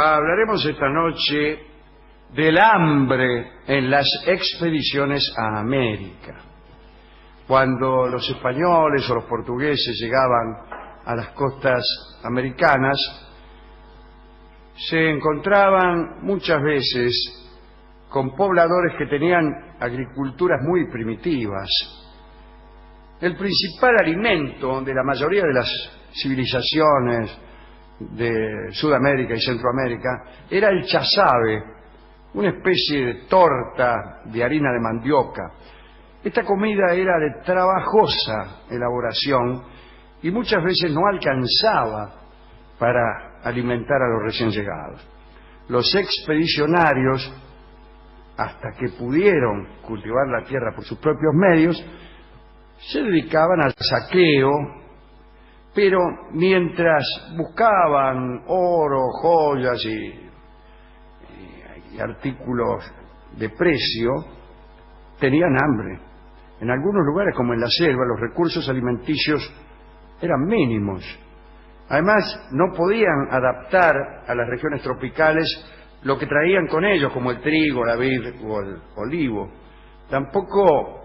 Hablaremos esta noche del hambre en las expediciones a América. Cuando los españoles o los portugueses llegaban a las costas americanas, se encontraban muchas veces con pobladores que tenían agriculturas muy primitivas. El principal alimento de la mayoría de las civilizaciones de Sudamérica y Centroamérica era el chazabe, una especie de torta de harina de mandioca. Esta comida era de trabajosa elaboración y muchas veces no alcanzaba para alimentar a los recién llegados. Los expedicionarios, hasta que pudieron cultivar la tierra por sus propios medios, se dedicaban al saqueo, pero mientras buscaban oro, joyas y artículos de precio, tenían hambre. En algunos lugares, como en la selva, los recursos alimenticios eran mínimos. Además, no podían adaptar a las regiones tropicales lo que traían con ellos, como el trigo, la vid o el olivo. Tampoco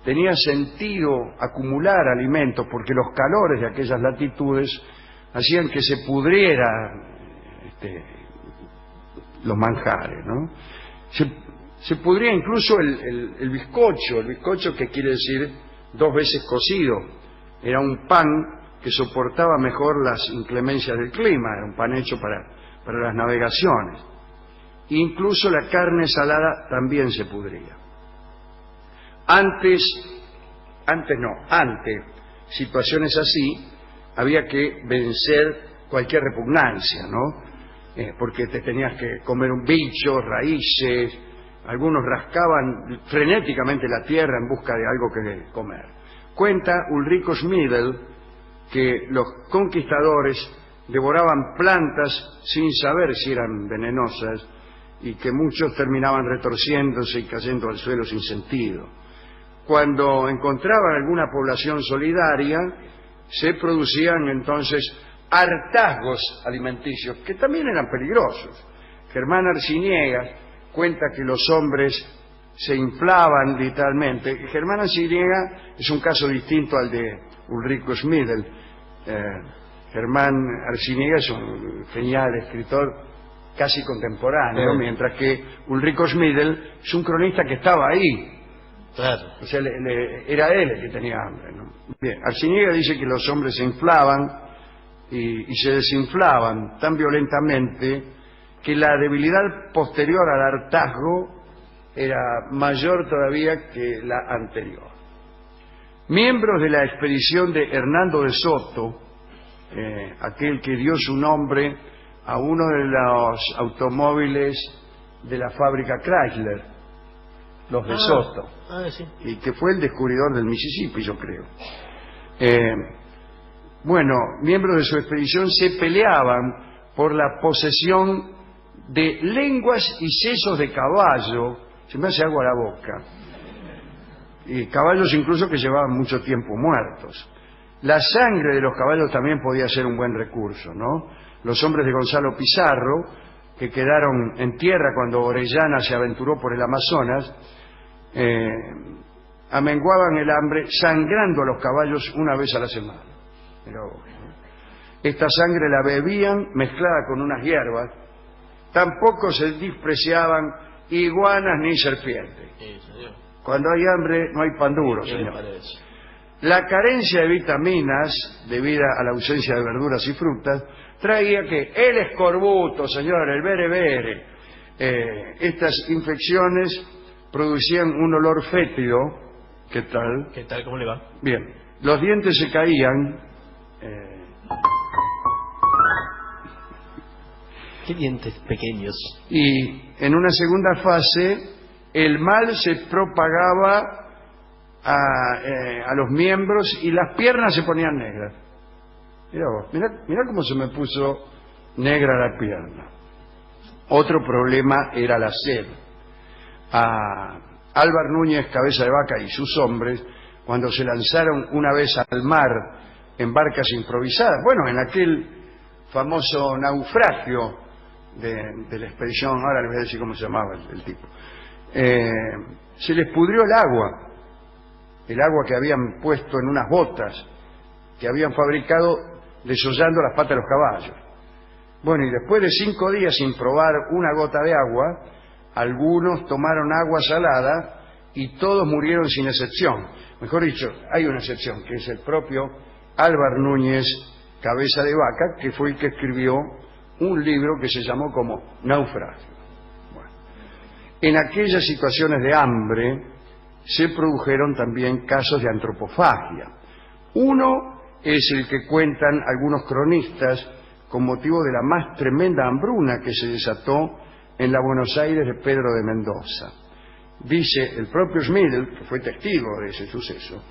tenía sentido acumular alimentos, porque los calores de aquellas latitudes hacían que se pudrieran los manjares, ¿no? Se pudría incluso el bizcocho, que quiere decir 2 veces cocido. Era un pan que soportaba mejor las inclemencias del clima, era un pan hecho para las navegaciones. Incluso la carne salada también se pudría. Ante situaciones así, había que vencer cualquier repugnancia, ¿no? Porque te tenías que comer un bicho, raíces, algunos rascaban frenéticamente la tierra en busca de algo que comer. Cuenta Ulrico Schmidl que los conquistadores devoraban plantas sin saber si eran venenosas y que muchos terminaban retorciéndose y cayendo al suelo sin sentido. Cuando encontraban alguna población solidaria, se producían entonces hartazgos alimenticios, que también eran peligrosos. Germán Arciniega cuenta que los hombres se inflaban literalmente. Germán Arciniega es un caso distinto al de Ulrico Schmidl. Germán Arciniega es un genial escritor casi contemporáneo, mientras que Ulrico Schmidl es un cronista que estaba ahí. Claro. O sea, era él el que tenía hambre, ¿no? Bien, Arciniega dice que los hombres se inflaban y se desinflaban tan violentamente que la debilidad posterior al hartazgo era mayor todavía que la anterior. Miembros de la expedición de Hernando de Soto, aquel que dio su nombre a uno de los automóviles de la fábrica Chrysler, los de Soto, sí. Y que fue el descubridor del Mississippi, yo creo. Miembros de su expedición se peleaban por la posesión de lenguas y sesos de caballo. Se me hace agua la boca. Y caballos incluso que llevaban mucho tiempo muertos. La sangre de los caballos también podía ser un buen recurso, ¿no? Los hombres de Gonzalo Pizarro, que quedaron en tierra cuando Orellana se aventuró por el Amazonas, amenguaban el hambre sangrando a los caballos una vez a la semana. Esta sangre la bebían mezclada con unas hierbas. Tampoco se despreciaban iguanas ni serpientes. Cuando hay hambre no hay pan duro, señor. La carencia de vitaminas, debida a la ausencia de verduras y frutas, traía que el escorbuto, señor, el berebere, estas infecciones producían un olor fétido. ¿Qué tal? ¿Qué tal? ¿Cómo le va? Bien. Los dientes se caían. ¿Qué dientes pequeños? Y en una segunda fase, el mal se propagaba a los miembros y las piernas se ponían negras. Mirá vos, mirá cómo se me puso negra la pierna. Otro problema era la sed. A Álvar Núñez Cabeza de Vaca y sus hombres, cuando se lanzaron una vez al mar en barcas improvisadas, en aquel famoso naufragio de la expedición, ahora les voy a decir cómo se llamaba el tipo, se les pudrió el agua que habían puesto en unas botas que habían fabricado desollando las patas de los caballos. Bueno, y después de 5 días sin probar una gota de agua, algunos tomaron agua salada y todos murieron sin excepción. Mejor dicho, hay una excepción, que es el propio Álvar Núñez Cabeza de Vaca, que fue el que escribió un libro que se llamó como Naufragio. Bueno, en aquellas situaciones de hambre se produjeron también casos de antropofagia. Uno es el que cuentan algunos cronistas con motivo de la más tremenda hambruna que se desató en la Buenos Aires de Pedro de Mendoza. Dice el propio Schmidl, que fue testigo de ese suceso,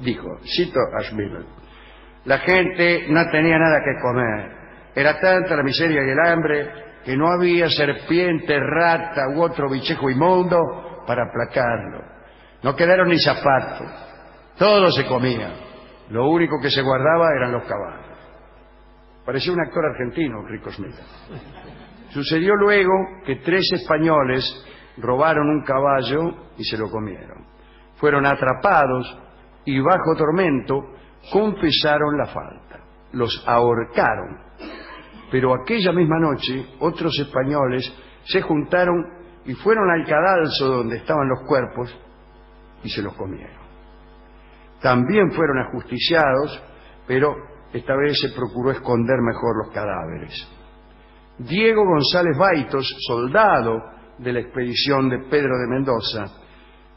dijo, cito a Schmidl: la gente no tenía nada que comer, era tanta la miseria y el hambre que no había serpiente, rata u otro bichejo inmundo para aplacarlo. No quedaron ni zapatos, todo se comía, lo único que se guardaba eran los caballos. Parecía un actor argentino, Rico Schmidl. Sucedió luego que 3 españoles robaron un caballo y se lo comieron. Fueron atrapados y bajo tormento confesaron la falta. Los ahorcaron. Pero aquella misma noche otros españoles se juntaron y fueron al cadalso donde estaban los cuerpos y se los comieron. También fueron ajusticiados, pero esta vez se procuró esconder mejor los cadáveres. Diego González Baitos, soldado de la expedición de Pedro de Mendoza,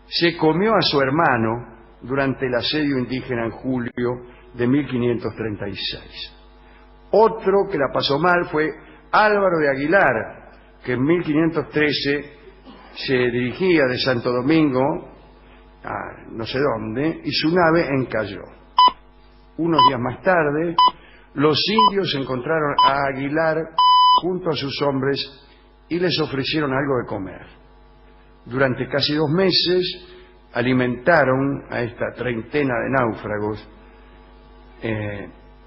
se comió a su hermano durante el asedio indígena en julio de 1536. Otro que la pasó mal fue Álvaro de Aguilar, que en 1513 se dirigía de Santo Domingo a no sé dónde y su nave encalló. Unos días más tarde, los indios encontraron a Aguilar junto a sus hombres y les ofrecieron algo de comer. Durante casi 2 meses alimentaron a esta treintena de náufragos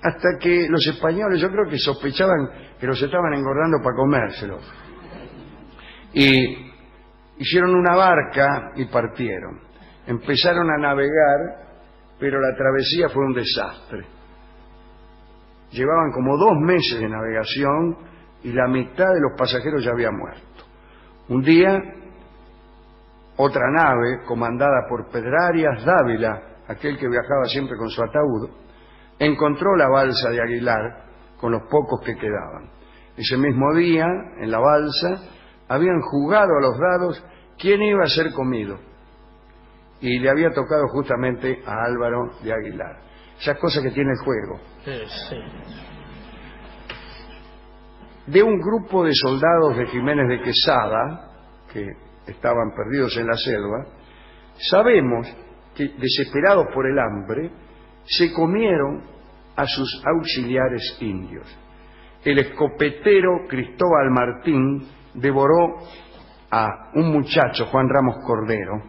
hasta que los españoles, yo creo que sospechaban que los estaban engordando para comérselos, y hicieron una barca y partieron. Empezaron a navegar, pero la travesía fue un desastre. Llevaban como 2 meses de navegación y la mitad de los pasajeros ya había muerto. Un día, otra nave, comandada por Pedrarias Dávila, aquel que viajaba siempre con su ataúd, encontró la balsa de Aguilar con los pocos que quedaban. Ese mismo día, en la balsa, habían jugado a los dados quién iba a ser comido, y le había tocado justamente a Álvaro de Aguilar. Esas cosas que tiene el juego. Sí. De un grupo de soldados de Jiménez de Quesada, que estaban perdidos en la selva, sabemos que, desesperados por el hambre, se comieron a sus auxiliares indios. El escopetero Cristóbal Martín devoró a un muchacho, Juan Ramos Cordero,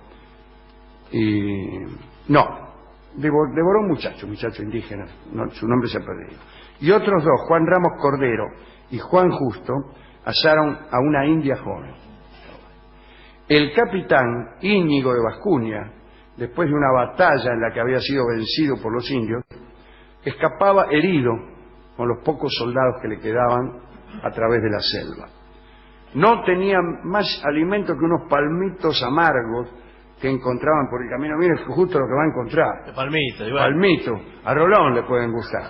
devoró un muchacho indígena, su nombre se ha perdido. Y otros 2, Juan Ramos Cordero y Juan Justo, asaron a una india joven. El capitán Íñigo de Vascuña, después de una batalla en la que había sido vencido por los indios, escapaba herido con los pocos soldados que le quedaban a través de la selva. No tenían más alimento que unos palmitos amargos que encontraban por el camino. Miren justo lo que va a encontrar. De palmito, igual. Palmito, a Rolón le pueden gustar.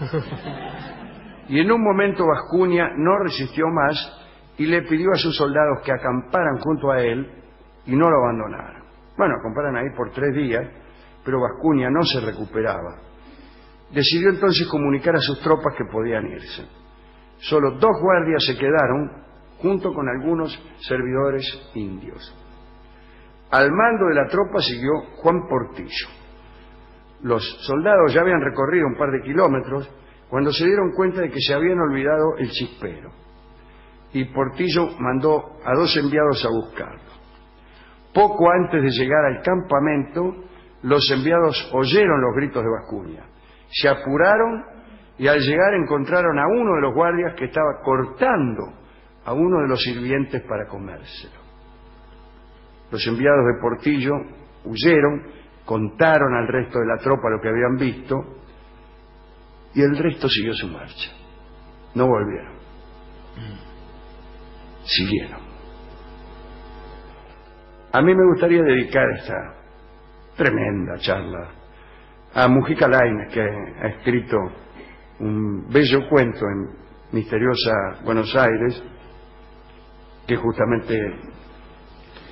Y en un momento Vascuña no resistió más y le pidió a sus soldados que acamparan junto a él y no lo abandonaran. Bueno, acamparan ahí por 3 días, pero Vascuña no se recuperaba. Decidió entonces comunicar a sus tropas que podían irse. Solo 2 guardias se quedaron junto con algunos servidores indios. Al mando de la tropa siguió Juan Portillo. Los soldados ya habían recorrido un par de kilómetros cuando se dieron cuenta de que se habían olvidado el chispero. Y Portillo mandó a 2 enviados a buscarlo. Poco antes de llegar al campamento, los enviados oyeron los gritos de Vascuña. Se apuraron y al llegar encontraron a uno de los guardias que estaba cortando a uno de los sirvientes para comérselo. Los enviados de Portillo huyeron, contaron al resto de la tropa lo que habían visto y el resto siguió su marcha. No volvieron. Siguieron. A mí me gustaría dedicar esta tremenda charla a Mujica Lainez, que ha escrito un bello cuento en misteriosa Buenos Aires, que justamente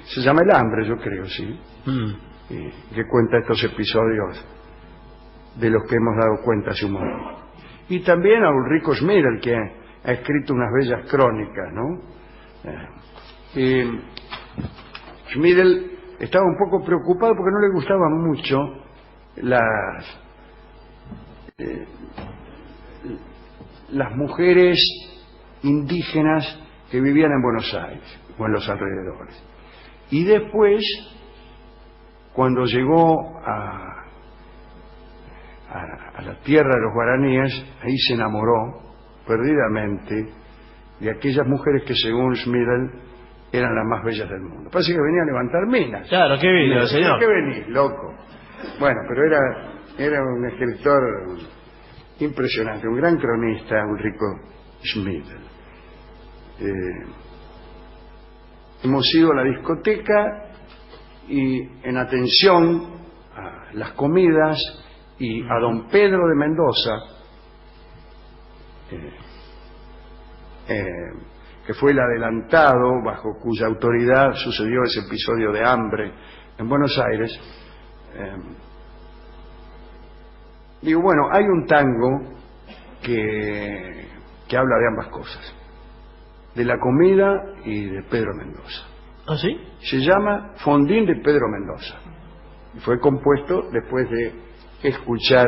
se llama El hambre, yo creo, sí, que cuenta estos episodios de los que hemos dado cuenta hace un momento. Y también a Ulrico Schmidl, que ha escrito unas bellas crónicas, ¿no? Schmidl estaba un poco preocupado porque no le gustaban mucho las mujeres indígenas que vivían en Buenos Aires o en los alrededores. Y después, cuando llegó a la tierra de los guaraníes, ahí se enamoró perdidamente de aquellas mujeres que, según Schmidl, eran las más bellas del mundo. Parece que venía a levantar minas. Claro, qué vino, señor. ¿Qué venís, loco? Bueno, pero era un escritor impresionante, un gran cronista, Ulrico Schmidl. Hemos ido a la discoteca y, en atención a las comidas y a don Pedro de Mendoza, que fue el adelantado bajo cuya autoridad sucedió ese episodio de hambre en Buenos Aires, digo, bueno, hay un tango que habla de ambas cosas, de la comida y de Pedro Mendoza. ¿Ah, sí? Se llama Fondín de Pedro Mendoza y fue compuesto después de escuchar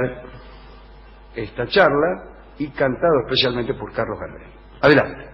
esta charla y cantado especialmente por Carlos Gardel. Adelante.